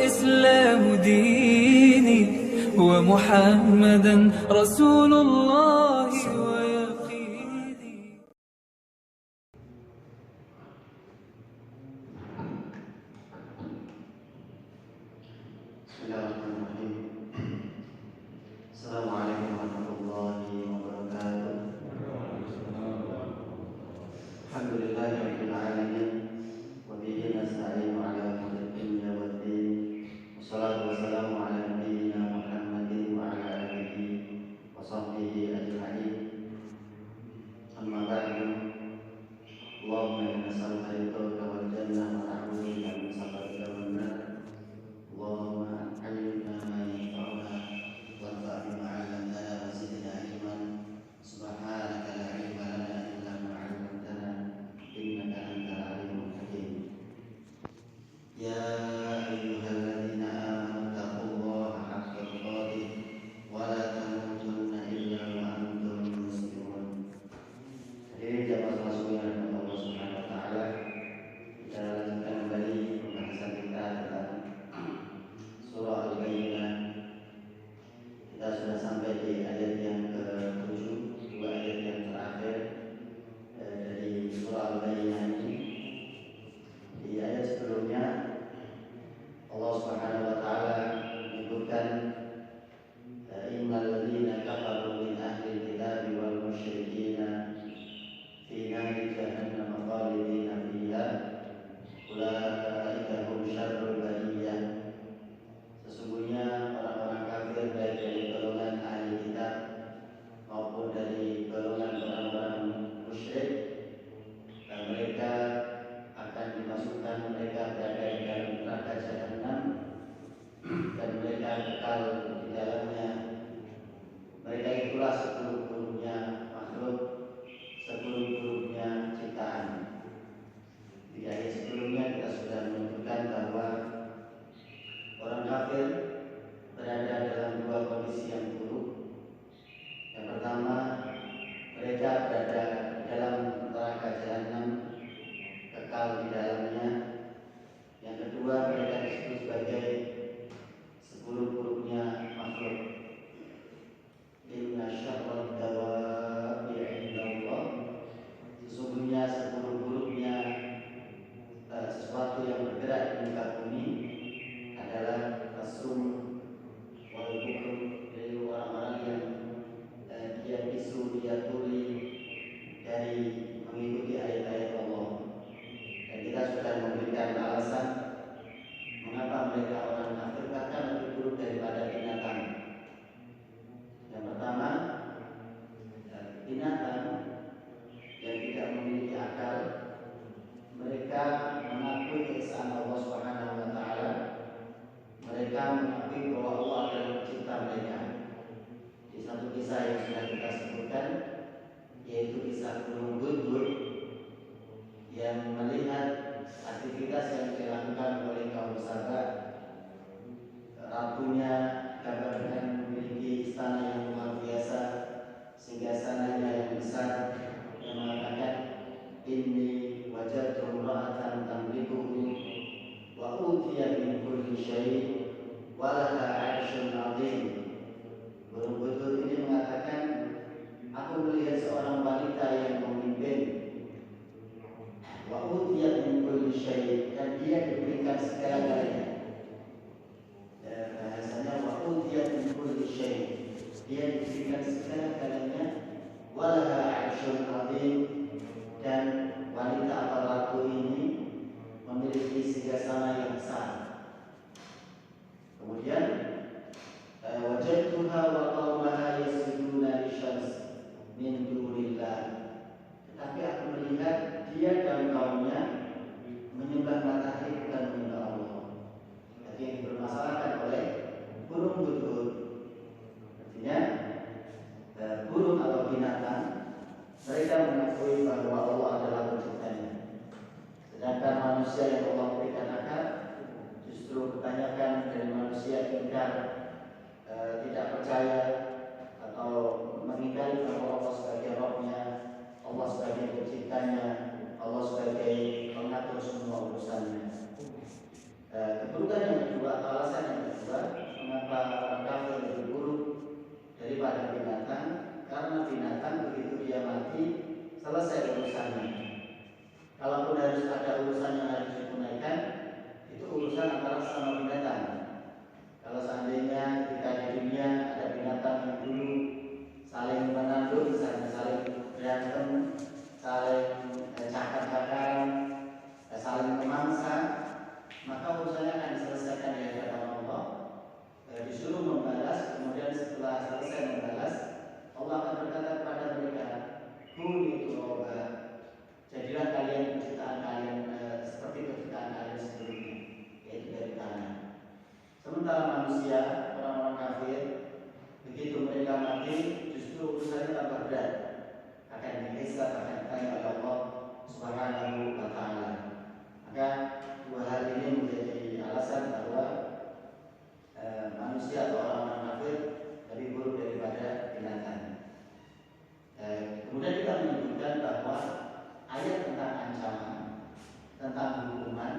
والإسلام ديني ومحمدا رسول الله ويقيني. بسم الله الرحمن الرحيم. السلام عليكم ورحمة الله وبركاته. الحمد لله رب العالمين وبه نستعين على أمور الدنيا والدين والصلاة والسلام على نبينا محمد وعلى آله وصحبه أجمعين. أما بعد، اللهم إنا نسألك رضاك والجنة ونعوذ بك من سخطك والنار. اللهم علمنا ما ينفعنا وانفع بما علمتنا وزدنا علما. سبحانك لا علم لنا إلا ما علمتنا إنك أنت العليم الحكيم. يا أيها الذين آمنوا اتقوا الله حق تقاته ولا تموتن إلا وأنتم مسلمون. Hadirin jamaah salat subuh yang dirahmati Allah Subhanahu wa taala. Kita lanjutkan kembali pembahasan kita tentang surah Al-Bayyinah. Kita sudah sampai di ayat yang ke-7, dua ayat yang terakhir dari surah Al-Bayyinah ini. Di ayat sebelumnya Allah Subhanahu wa taala menyebutkan innal ladzina kafaru min ahli kitabi wal musyrikina fi nari jahannam khalidina fiha ulaika hum syarrul bariyah. Sesungguhnya orang-orang kafir baik dari golongan ahli kitab maupun dari golongan orang-orang musyrik, dan mereka akan dimasukkan, mereka berada di dalam neraka jahanam dan mereka kekal di dalamnya. Mereka itulah seburuk-buruknya makhluk, seburuk-buruknya ciptaan. Di ayat sebelumnya kita sudah menunjukkan bahwa orang kafir berada dalam dua kondisi yang buruk. Yang pertama, mereka berada dalam neraka jahanam, kekal di dalamnya. Yang kedua, mereka disebut sebagai seburuk-buruknya makhluk. Inna syarrad dawabi 'indallah. Sesungguhnya seburuk-buruknya sesuatu yang bergerak di muka bumi adalah asum wal bukm, dari orang-orang yang dia bisu, dia tuli dari mengikuti ayat-ayat Allah. Dan kita sudah memberikan alasan mengapa mereka orang kafir bahkan lebih buruk daripada binatang. Yang pertama, binatang yang tidak memiliki akal, mereka mengakui keesaan Allah Subhanahu wa taala. Mereka mengakui bahwa Allah adalah pencipta mereka. Di satu kisah yang sudah kita sebutkan, yaitu kisah burung gundul yang melihat aktivitas yang dilakukan oleh kaum Sabah. Ratunya kabarkan memiliki istana yang luar biasa, sehingga istananya yang besar, yang mengatakan inni wajadtu imra'atan tamlikuhu wa utiyat min kulli syai' wa laha 'arsyun 'azim. Burung gundul ini mengatakan, aku melihat seorang wanita yang memimpin, wa utiyat min kulli syai', dan dia diberikan segala-galanya. Bahasanya wa utiyat min kulli syai', dia diberikan segala-galanya, wa laha 'arsyun 'azim, dan wanita atau ratu ini memiliki singgasana yang besar. Kemudian wajadtuha wa qaumaha yasjuduna lisyams min dunillah. Tetapi aku melihat dia dan kaumnya menyembah matahari bukan menyembah Allah. Jadi yang dipermasalahkan oleh burung gundul. Artinya burung atau binatang, mereka mengakui bahwa Allah adalah penciptanya. Sedangkan manusia yang Allah berikan akal, justru kebanyakan dari manusia ingkar, tidak percaya atau mengingkari bahwa Allah sebagai Rabb-nya, Allah sebagai penciptanya, Allah sebagai pengatur semua urusannya. Keburukan yang kedua adalah harus ada urusan yang harus ditunaikan, itu urusan antara sama binatang. Kalau seandainya ketika di dunia ada binatang yang dulu saling menanduk, misalnya saling berantem, saling cakar-cakaran, saling memangsa, maka urusannya akan diselesaikan di hadapan Allah. Disuruh membalas, kemudian setelah selesai membalas, Allah akan berkata kepada mereka, kuni turaba, jadilah kalian penciptaan kalian seperti penciptaan kalian sebelumnya, yaitu dari tanah. Sementara manusia, orang-orang kafir, begitu mereka mati, justru urusannya tambah berat, akan dihisab, akan ditanya oleh Allah Subhanahu wa Ta'ala. Maka dua hal ini menjadi alasan bahwa manusia atau orang-orang kafir lebih buruk daripada binatang. Kemudian kita menyebutkan bahwa ayat tentang ancaman, tentang hukuman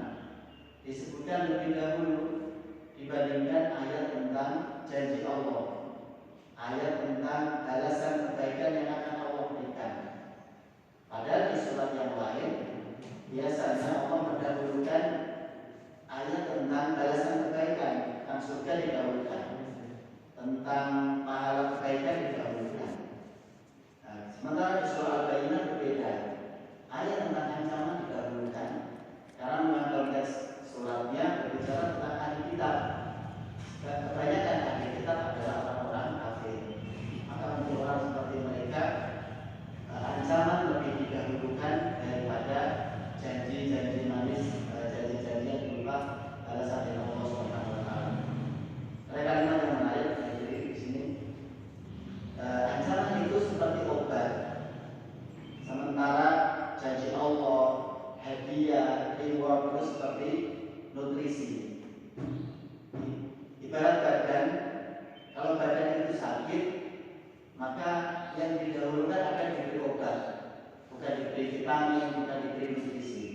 disebutkan lebih dahulu dibandingkan ayat tentang janji Allah, ayat tentang balasan kebaikan yang akan Allah berikan. Padahal di surat yang lain biasanya Allah mendahulukan ayat tentang balasan kebaikan, tentang surga didahulukan, tentang pahala kebaikan didahulukan. Sementara di surah Al-Baqarah berbeda, ayat tentang ancaman didahulukan karena memang konteks suratnya berbicara tentang ahli kitab. Kebanyakan ahli kitab adalah orang-orang kafir. Maka untuk orang seperti mereka, ancaman lebih didahulukan daripada janji-janji manis, janji-janji yang berupa balasan dari Allah Subhanahu wa Ta'ala. Ada kalimat yang menarik di sini. Ancaman itu seperti obat, sementara janji Allah, hadiah, reward itu seperti nutrisi. Ibarat badan, kalau badan itu sakit, maka yang didahulukan akan diberi obat, bukan diberi vitamin, bukan diberi nutrisi.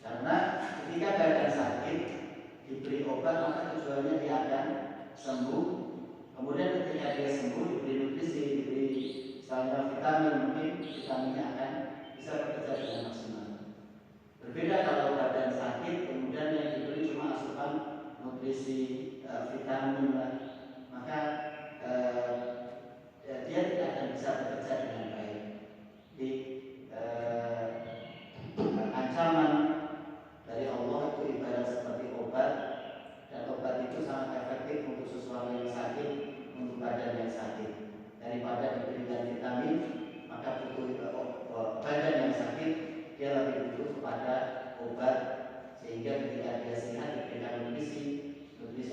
Karena ketika badan sakit diberi obat, maka tujuannya dia akan sembuh. Kemudian ketika dia sembuh diberi nutrisi, diberi misalnya vitamin, mungkin vitaminnya akan bisa bekerja dengan maksimal. Berbeda kalau badan sakit kemudian yang diberi cuma asupan nutrisi, vitamin, maka dia tidak akan bisa bekerja dengan baik. Jadi ancaman dari Allah itu ibarat seperti obat, dan obat itu sangat efektif untuk sesuatu yang sakit, untuk badan yang sakit. Daripada diberikan vitamin, maka butuh badan yang sakit dia lebih butuh kepada obat, sehingga ketika dia sehat diberikan nutrisi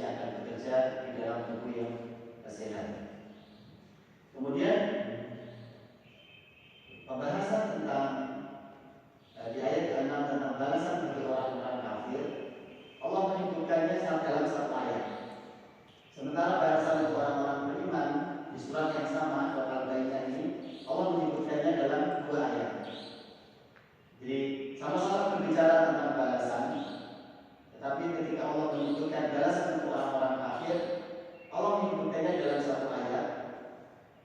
akan bekerja di dalam tubuh yang sehat. Kemudian pembahasan tentang di ayat 6 tentang balasan bagi orang-orang kafir, Allah menyebutkannya dalam satu ayat. Sementara balasan untuk orang-orang beriman di surat yang sama, surat Al-Baqarah ini, Allah menyebutkannya dalam dua ayat. Jadi sama-sama berbicara tentang balasan, tetapi ketika Allah menyebutkan balasan untuk orang-orang kafir, Allah menyebutkannya dalam satu ayat.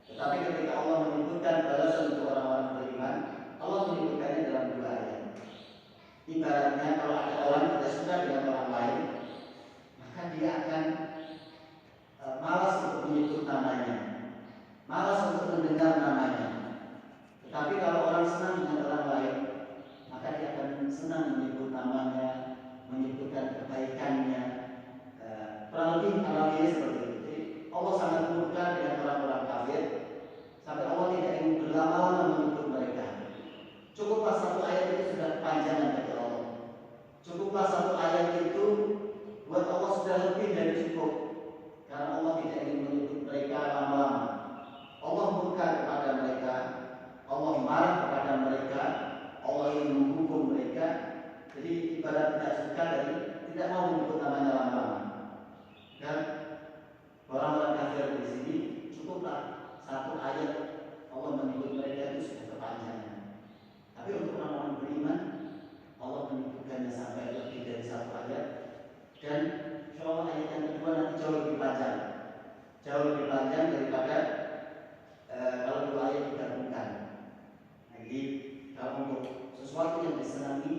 Tetapi ketika Allah menyebutkan balasan untuk orang-orang beriman, Allah menyebutkannya dalam dua ayat. Ibaratnya kalau ada orang tidak suka dengan orang lain, maka dia akan malas untuk menyebut namanya, malas untuk mendengar namanya. Tetapi kalau orang senang dengan orang lain, maka dia akan senang menyebut namanya, menyebutkan kebaikannya. Kurang lebih analoginya seperti itu. Jadi Allah sangat murka dengan orang-orang kafir sampai Allah tidak ingin berlama-lama menyebut mereka. Cukuplah satu ayat itu sudah kepanjangan bagi Allah. Cukuplah satu ayat itu buat Allah sudah lebih dari cukup. Karena Allah tidak ingin menyebut mereka lama-lama. Allah murka kepada mereka, Allah marah kepada mereka, Allah ingin menghukum mereka. Jadi ibarat tidak suka dari tidak mau menyebut namanya lama-lama. Dan orang-orang kafir di sini cukuplah satu ayat Allah menyebut mereka itu sudah kepanjangan. Tapi untuk orang-orang beriman, Allah menyebutkannya sampai lebih dari satu ayat. Dan insyaallah ayat yang kedua nanti jauh lebih panjang daripada kalau dua ayat digabungkan. Jadi kalau untuk sesuatu yang disenangi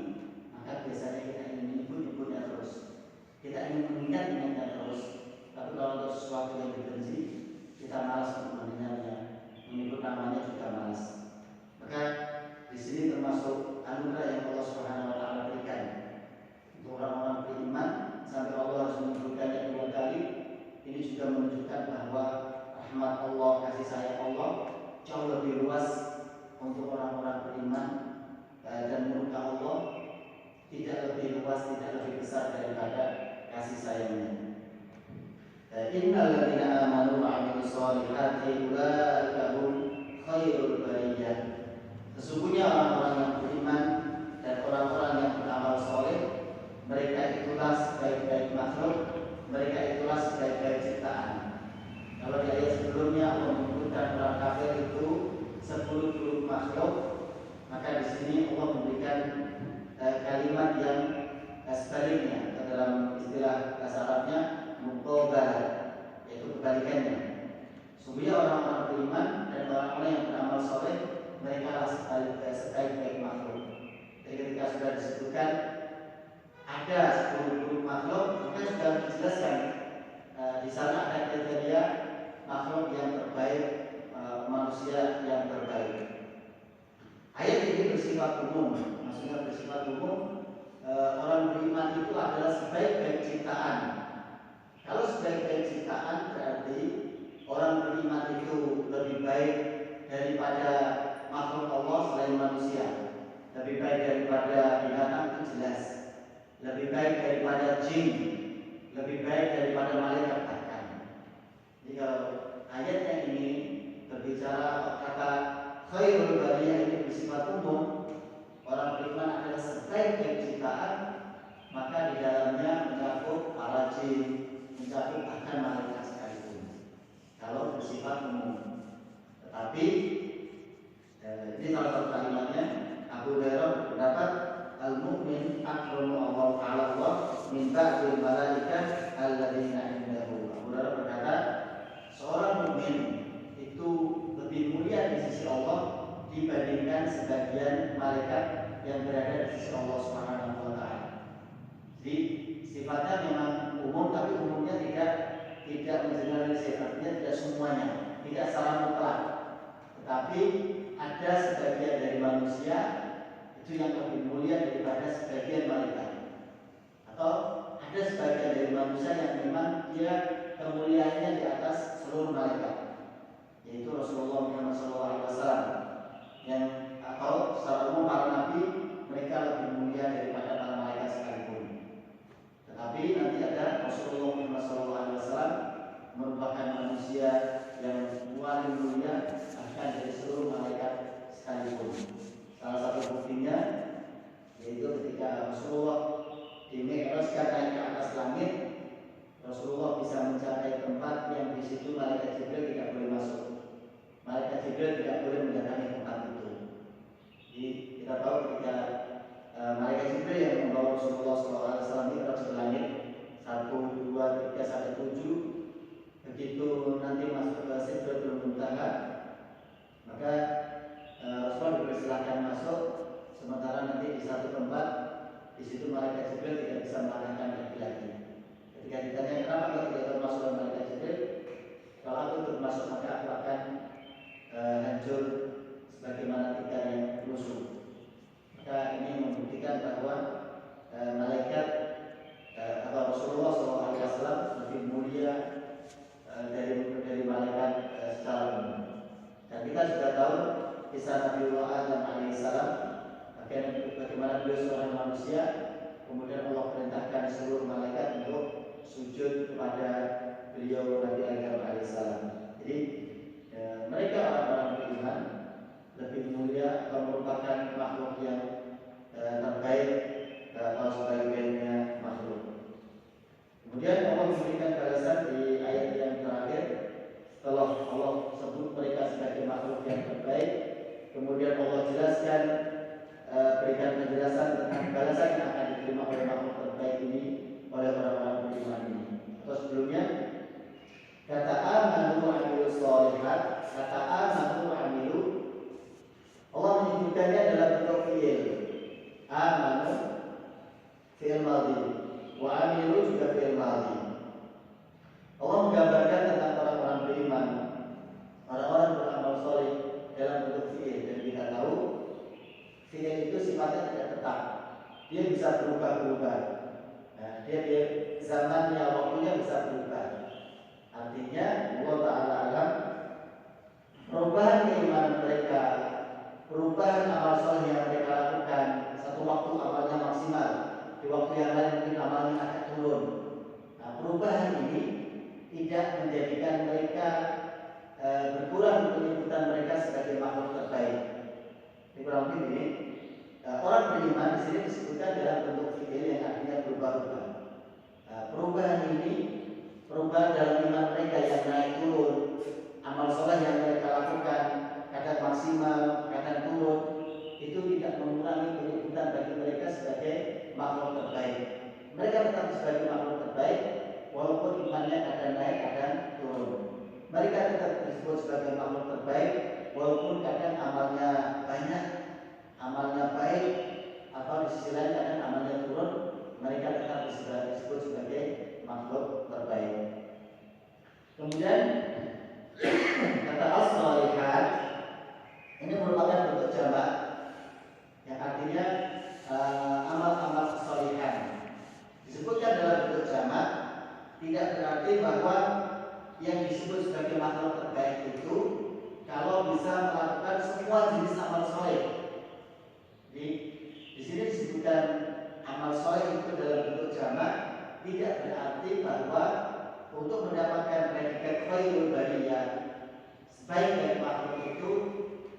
lebih luas, tidak lebih besar daripada kasih sayangnya. Innal ladzina amanu wa 'amilus shalihati ulaika hum khairul bariyah. Sesungguhnya orang-orang yang beriman dan orang-orang yang beramal soleh, mereka itulah sebaik-baik makhluk, mereka itulah sebaik-baik ciptaan. Kalau di ayat sebelumnya Allah menyebutkan orang kafir itu 10 makhluk, maka di sini Allah memberikan kalimat yang sebaliknya, atau dalam istilah bahasa Arabnya muqabah, yaitu kebalikannya. Sesungguhnya orang-orang beriman dan orang-orang yang beramal soleh, mereka lah sebaik-baik makhluk. Jadi ketika sudah disebutkan ada 10 makhluk, maka sudah dijelaskan di sana ada kriteria makhluk yang terbaik, manusia yang terbaik. Ayat ini bersifat umum, maksudnya bersifat umum. Orang beriman itu adalah sebaik-baik ciptaan. Kalau sebaik-baik ciptaan berarti orang beriman itu lebih baik daripada makhluk Allah selain manusia, lebih baik daripada binatang, itu jelas, lebih baik daripada jin, lebih baik daripada malaikat bahkan. Jadi kalau ayatnya ini berbicara kata khairul bariyah ini bersifat umum, orang beriman adalah sebaik-baik ciptaan, maka di dalamnya mencakup para jin, mencakup bahkan malaikat sekalipun. Kalau bersifat umum. Tetapi ini salah satu kalimatnya. Abu Hurairah berpendapat al-mu'min akramu Allah min ba'dil malaikah alladzina indahu. Abu Hurairah berkata, seorang mukmin itu lebih mulia di sisi Allah dibandingkan sebagian malaikat yang berada di sisi Allah Subhanahu wa taala. Jadi sifatnya memang umum, tapi umumnya tidak mengeneralisir, artinya tidak semuanya, tidak secara mutlak. Tetapi ada sebagian dari manusia itu yang lebih mulia daripada sebagian malaikat. Atau ada sebagian dari manusia yang memang dia kemuliaannya di atas seluruh malaikat, yaitu Rasulullah Muhammad SAW, yang atau secara umum para nabi mereka lebih mulia daripada para malaikat sekalipun. Tetapi nanti ada Rasulullah Muhammad SAW merupakan manusia yang paling mulia bahkan dari seluruh malaikat sekalipun. Salah satu buktinya yaitu ketika Rasulullah dimi'rajkan naik ke atas langit, Rasulullah bisa mencapai tempat yang di situ malaikat Jibril tidak boleh masuk. Malaikat Jibril tidak boleh mendatangi tempat itu. Jadi kita tahu ketika malaikat Jibril yang membawa Rasulullah SAW mi'raj ke langit 1, 2, 3 sampai 7, begitu nanti masuk ke Sidratul Muntaha, maka Rasulullah dipersilakan masuk, sementara nanti di satu tempat di situ malaikat Jibril tidak bisa melangkahkan kaki lagi. Ketika ditanya kenapa kau tidak termasuk oleh malaikat Jibril, kalau aku termasuk maka aku akan hancur sebagaimana tiga yang rusuh. Maka ini membuktikan bahwa malaikat atau Rasulullah SAW lebih mulia dari malaikat secara umum. Dan kita sudah tahu kisah Nabiullah Adam alaihissalam, bagaimana beliau seorang manusia, kemudian Allah perintahkan seluruh malaikat untuk sujud kepada beliau Nabi Adam alaihissalam. Jadi mereka orang-orang beriman lebih mulia atau merupakan makhluk yang terbaik atau sebaik-baiknya makhluk. Kemudian Allah memberikan balasan di ayat yang terakhir. Setelah Allah sebut mereka sebagai makhluk yang terbaik, kemudian Allah jelaskan, berikan penjelasan tentang balasan yang akan diterima oleh makhluk terbaik ini, oleh orang-orang beriman ini. Atau sebelumnya, kata amanu wa amilus sholihat, kata amanu wa amilu, Allah menyebutkannya dalam bentuk fi'il. Amanu fi'il madhi, wa amilu juga fi'il madhi. Allah menggambarkan tentang orang-orang beriman, orang-orang beramal soleh dalam bentuk fi'il. Dan kita tahu fi'il itu sifatnya tidak tetap, dia bisa berubah-ubah. Nah, dia zamannya, waktunya bisa berubah. Artinya Allah Ta'ala alam, perubahan keimanan mereka, perubahan amal soleh yang mereka lakukan, satu waktu amalnya maksimal, di waktu yang lain mungkin amalnya akan turun. Nah, perubahan ini tidak menjadikan mereka berkurang penyebutan mereka sebagai makhluk terbaik. Di kurang lebih ini orang beriman di sini disebutkan dalam bentuk fikir yang artinya berubah-ubah. Perubahan ini, perubahan dalam iman mereka yang naik turun, amal soleh yang mereka lakukan, kadang maksimal, kadang turun, itu tidak mengurangi penyebutan bagi mereka sebagai makhluk terbaik. Mereka tetap sebagai makhluk terbaik, walaupun imannya kadang naik, kadang turun. Mereka tetap disebut sebagai makhluk terbaik, walaupun kadang amalnya banyak, amalnya baik, atau di sisi lain kadang amalnya turun. Mereka tetap disebut sebagai makhluk terbaik. Kemudian kata as-shalihat ini merupakan bentuk jamak yang artinya amal-amal shalihan. Disebutkan dalam bentuk jamak tidak berarti bahwa yang disebut sebagai makhluk terbaik itu kalau bisa melakukan semua jenis amal soleh. Jadi di sini disebutkan amal soleh itu dalam bentuk jamak tidak berarti bahwa untuk mendapatkan predikat khairul bariyah, sebaik-baik makhluk itu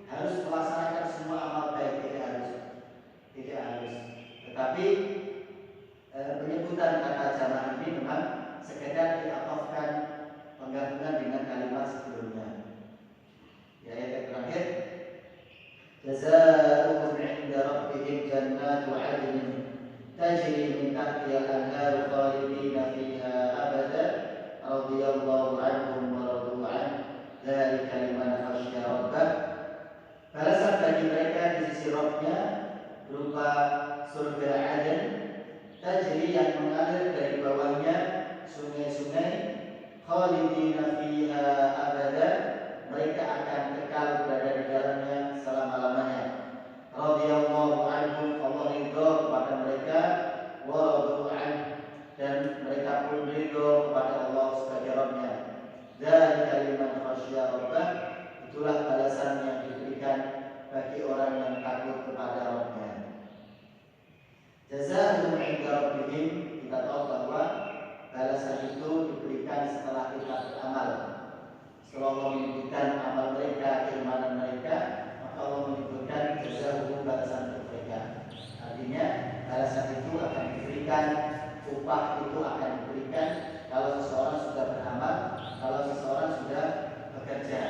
harus melaksanakan semua amal baik, tidak harus. Tetapi penyebutan kata jamak ini memang sekedar diatofkan penggabungan dengan kalimat sebelumnya. Ya, ayat yang terakhir, jazaa'uhum 'inda rabbihim jannatu 'adnin tajri min tahtiha al-anharu khalidina fiha abada radhiyallahu 'anhum wa radu 'an dzalika liman khasyiya rabbah. Balasan bagi mereka di sisi Rabbnya berupa surga Aden, tajri yang mengalir dari bawahnya sungai-sungai, khalidina fiha abada, mereka akan kekal berada di dalamnya selama-lamanya. Radhiyallahu anhum, Allah ridho kepada mereka, wa radu an, dan mereka pun ridho kepada Allah sebagai Rabbnya. Dzalika liman khasyiya rabbah, itulah balasan yang diberikan bagi orang yang takut kepada Rabbnya. Jazaa'uhum 'inda rabbihim, kita tahu bahwa balasan itu diberikan setelah kita beramal. Setelah Allah menyebutkan amal mereka, keimanan mereka, maka Allah menyebutkan jazaa'uhum, balasan untuk mereka. Artinya balasan itu akan diberikan, upah itu akan diberikan kalau seseorang sudah beramal, kalau seseorang sudah bekerja.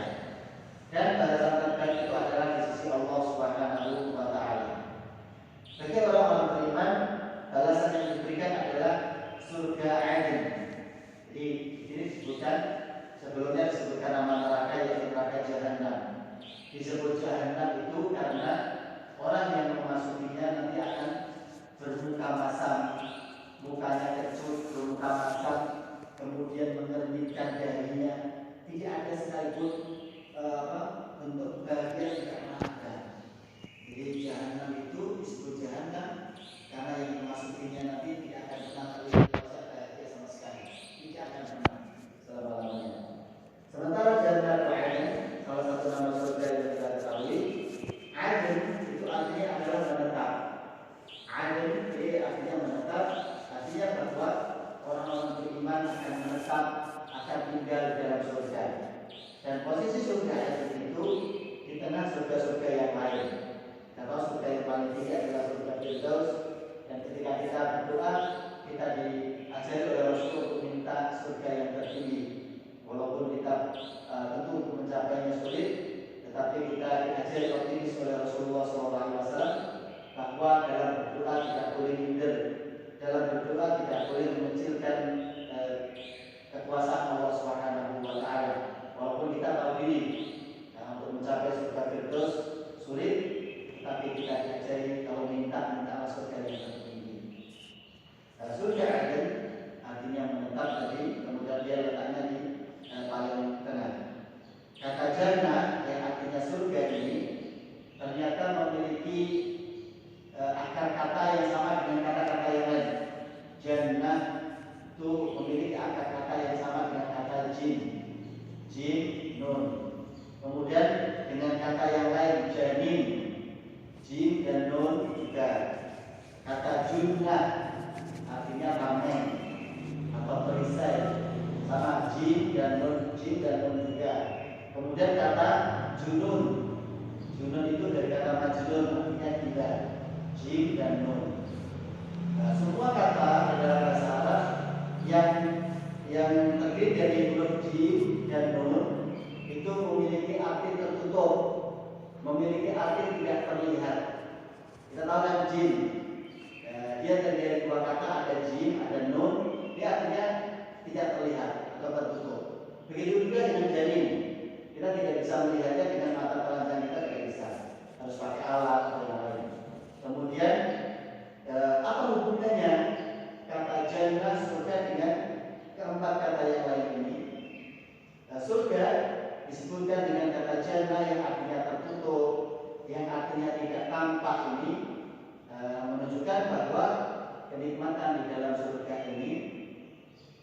Dan balasan terbaik itu adalah di sisi Allah Subhanahu wa Ta'ala. Bagi orang-orang beriman, balasan yang diberikan adalah surga Aden. Jadi di sini disebutkan, sebelumnya disebutkan nama neraka yaitu neraka Jahannam. Disebut Jahannam itu karena orang yang memasukinya nanti akan bermuka masam, mukanya kecut, bermuka masam, kemudian mengermitkan dahinya. Tidak ada sekalipun bentuk bahagia tidak pernah ada. Jadi Jahannam itu disebut Jahannam karena yang memasukinya nanti tidak akan pernah terlihat rasa bahagia sama sekali. Tidak akan pernah selama-lamanya. Sementara Jannat Aden, salah satu nama surga yang kita ketahui, Aden itu artinya adalah menetap. Aden itu artinya menetap, artinya bahwa orang-orang beriman akan menetap, akan tinggal di dalam surga. Dan posisi surga Aden itu di tengah surga-surga yang lain. Kalau surga yang paling tinggi adalah surga Firdaus, dan ketika kita berdoa, kita diajari oleh Rasul untuk minta surga yang tertinggi. Walaupun kita tentu untuk mencapainya sulit, tetapi kita diajari optimis oleh Rasulullah SAW bahwa dalam berdoa tidak boleh minder, dalam berdoa tidak boleh mengecilkan kekuasaan Allah Subhanahu wa Ta'ala. Walaupun kita tahu diri untuk mencapai surga Firdaus sulit, tapi kita diajari kalau minta surga yang tertinggi. Surga Aden artinya menetap tadi, kemudian dia letaknya di paling tengah. Kata jannah yang artinya surga ini ternyata memiliki akar kata yang sama dengan kata-kata artinya tameng atau perisai, sama jim dan nun juga. Kemudian kata junun itu dari kata majnun, artinya gila, jim dan nun. Nah, semua kata dalam bahasa Arab yang terdiri dari huruf jim dan nun itu memiliki arti tertutup, memiliki arti tidak terlihat. Kita tahu kan jim, dia terdiri dari dua kata, ada jim, ada nun. Dia artinya tidak terlihat atau tertutup. Begitu juga dengan janin, kita tidak bisa melihatnya dengan mata telanjang kita, tidak bisa, harus pakai alat atau yang lain. Kemudian apa hubungannya kata jannah, surga, dengan keempat kata yang lain ini? Surga disebutkan dengan kata jannah yang artinya tertutup, yang artinya tidak tampak ini, menunjukkan bahwa kenikmatan di dalam surga ini,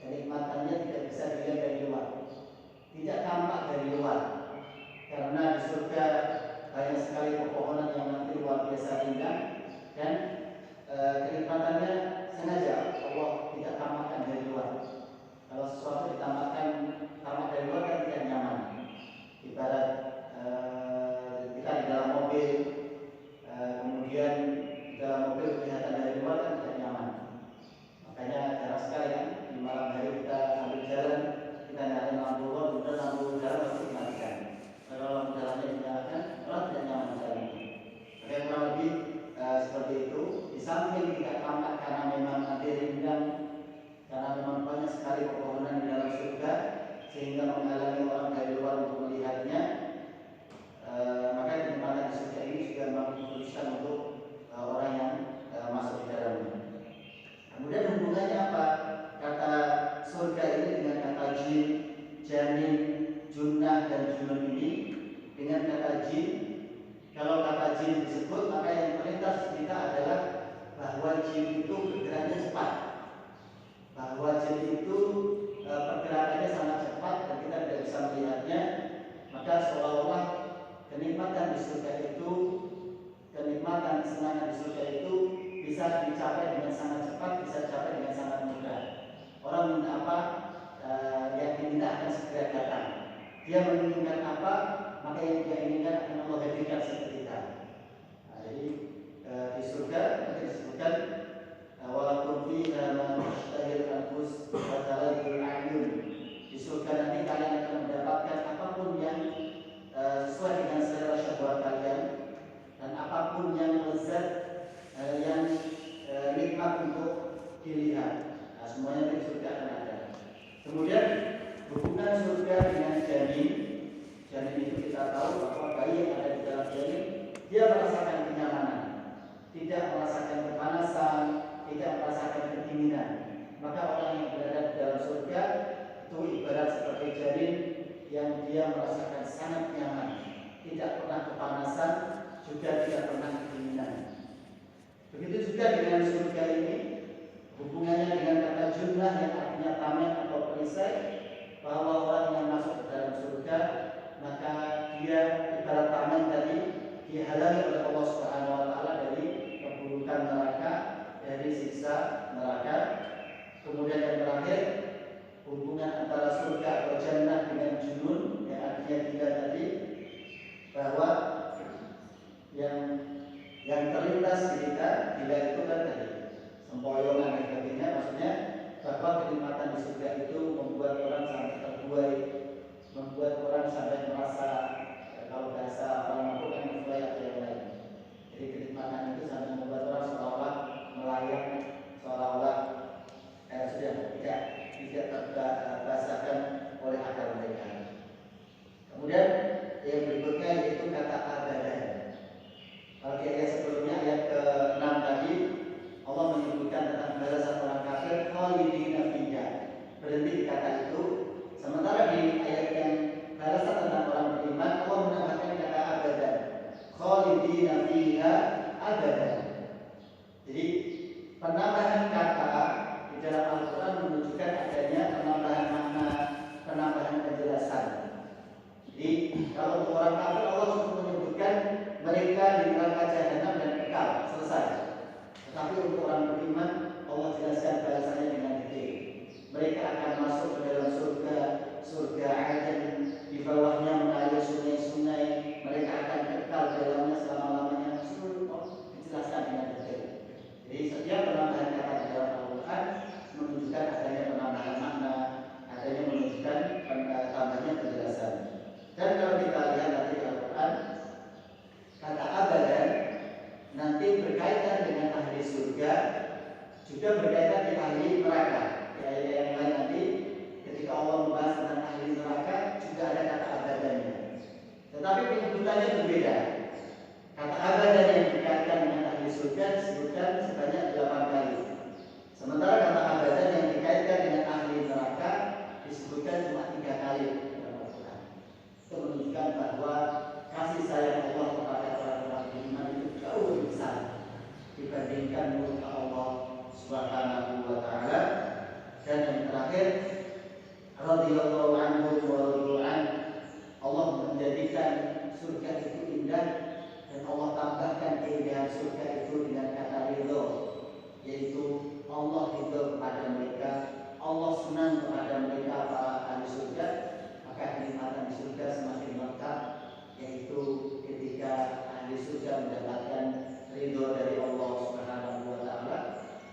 kenikmatannya tidak bisa dilihat dari luar, tidak tampak dari luar, karena di surga banyak sekali pepohonan yang nanti luar biasa indah, dan kenikmatannya sengaja Allah tidak tampakkan dari luar. Kalau sesuatu ditampakkan tampak dari luar kan tidak nyaman. Ibarat kita di dalam mobil, kemudian di dalam mobil kelihatan dari luar kan tidak nyaman. Makanya jarang sekali kan di malam hari kita sambil jalan, kita nyalain lampu luar, kemudian lampu jalan pasti dimatikan. Kalau lampu jalannya dinyalakan, orang tidak nyaman di jalan itu. Makanya kurang lebih seperti itu. Di samping tidak tampak karena memang nanti rindang, karena memang banyak sekali pepohonan di dalam surga sehingga menghalangi orang dari luar untuk melihatnya. Maka kenikmatan di surga ini juga memang dikhususkan untuk orang yang masuk di dalamnya. Kemudian hubungannya apa kata surga ini dengan kata jin, janin, junnah, dan junun ini dengan kata jin? Kalau kata jin disebut, maka yang terlintas kita adalah bahwa jin itu bergeraknya cepat, bahwa jin itu pergerakannya sangat cepat dan kita tidak bisa melihatnya. Maka seolah-olah kenikmatan di surga itu, kenikmatan kesenangan di surga itu bisa dicapai dengan sangat cepat, bisa dicapai dengan sangat mudah. Orang minta apa, yang diminta akan segera datang. Dia menginginkan apa, maka yang dia inginkan akan Allah hadirkan seketika. Nah, jadi di surga nanti disebutkan walaupun fiha ma tashtahil anfus wa taladul a'yun. Di surga nanti kalian akan mendapatkan apapun yang sesuai dengan selera syahwat kalian, dan apapun yang lezat, yang nikmat untuk dilihat. Nah, semuanya di surga akan ada. Kemudian hubungan surga dengan janin. Janin itu kita tahu bahwa bayi yang ada di dalam janin, dia merasakan kenyamanan, tidak merasakan kepanasan, tidak merasakan kedinginan. Maka orang yang berada di dalam surga itu ibarat seperti janin yang dia merasakan sangat nyaman, tidak pernah kepanasan, juga tidak pernah kedinginan. Begitu juga dengan surga ini, hubungannya dengan kata junnah yang artinya tameng atau perisai, bahwa orang yang masuk ke dalam surga, maka dia ibarat tameng tadi, dihalangi oleh Allah Subhanahu wa taala dari keburukan neraka, dari siksa neraka. Kemudian yang terakhir, hubungan antara surga atau jannah dengan junun yang artinya gila tadi, bahwa yang terlintas di kita, gila itu kan tadi sempoyongan dan sebagainya, maksudnya bahwa kenikmatan di surga itu membuat orang sampai terbuai, membuat orang sampai merasa, kalau bahasa orang mampu kan mulai atau yang lain. Jadi kenikmatan itu sampai membuat orang seolah-olah melayang, seolah-olah sudah tidak terbahasakan oleh akal mereka. Kemudian yang berikutnya yaitu kata abadan. Kalau di ayat sebelumnya, ayat ke-6 tadi, Allah menyebutkan tentang balasan orang kafir, khalidina fiha, berhenti di kata itu. Sementara di ayat yang balasan tentang orang beriman, Allah menambahkan kata abadan, khalidina fiha abadan. Jadi penambahan kata di dalam Al-Quran menunjukkan adanya penambahan makna, penambahan penjelasan. Jadi kalau untuk orang kafir, Allah cukup menyebutkan mereka di neraka jahanam dan kekal, selesai. Tetapi untuk orang beriman, Allah jelaskan balasan juga berkaitan dengan ahli neraka. Di ayat yang lain nanti ketika Allah membahas tentang ahli neraka juga ada kata abadannya. Tetapi penyebutannya berbeda. Kata abadan yang dikaitkan dengan ahli surga disebutkan sebanyak 8 kali. Sementara kata abadan yang dikaitkan dengan ahli neraka disebutkan cuma 3 kali dalam Al-Quran. Itu menunjukkan bahwa kasih sayang Allah kepada orang-orang beriman itu jauh lebih besar dibandingkan murka Allah Subhanahu wa taala. Dan yang terakhir, radhiyallahu anhu wa radu'an, Allah menjadikan surga itu indah dan Allah tambahkan keindahan surga itu dengan kata ridho, yaitu Allah ridho kepada mereka, Allah senang kepada mereka para ahli surga, maka kenikmatan di surga semakin lengkap, yaitu ketika ahli surga mendapatkan ridho dari Allah Subhanahu wa taala.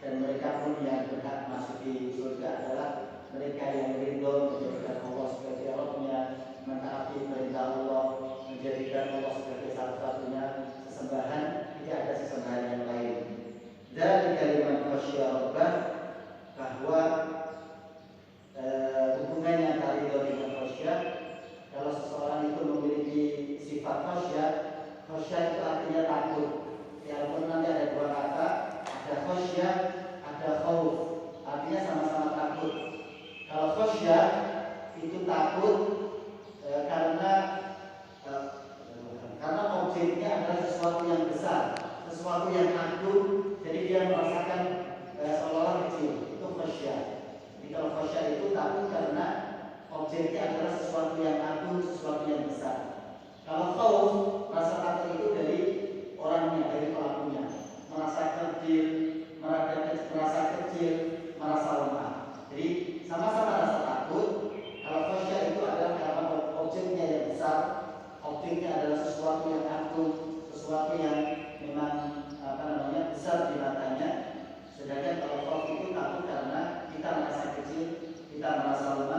Dan mereka pun yang berhak masuk di surga adalah mereka yang ridho menjadikan Allah sebagai Rabb-nya, mentaati perintah Allah, menjadikan Allah sebagai satu-satunya sesembahan, tidak ada sesembahan yang lain. Dan kalimat khasyah Rabbah, bahwa hubungannya antara ridho dengan khasyah. Kalau seseorang itu memiliki sifat khasyah, khasyah itu artinya takut. Walaupun nanti ada 2 kata, ada khasyah, ada khauf, artinya sama-sama takut. Kalau khasyah itu takut karena objeknya adalah sesuatu yang besar, sesuatu yang agung, jadi dia merasakan seolah-olah kecil. Itu khasyah. Jadi kalau khasyah itu takut karena objeknya adalah sesuatu yang agung, sesuatu yang besar. Kalau khauf, rasa takut itu dari orangnya, dari pelakunya, merasa kecil, merasa lemah. Jadi sama-sama rasa takut. Kalau khasyah itu adalah karena objeknya yang besar, objeknya adalah sesuatu yang agung, sesuatu yang memang besar di matanya. Sedangkan kalau khauf itu takut karena kita merasa kecil, kita merasa lemah.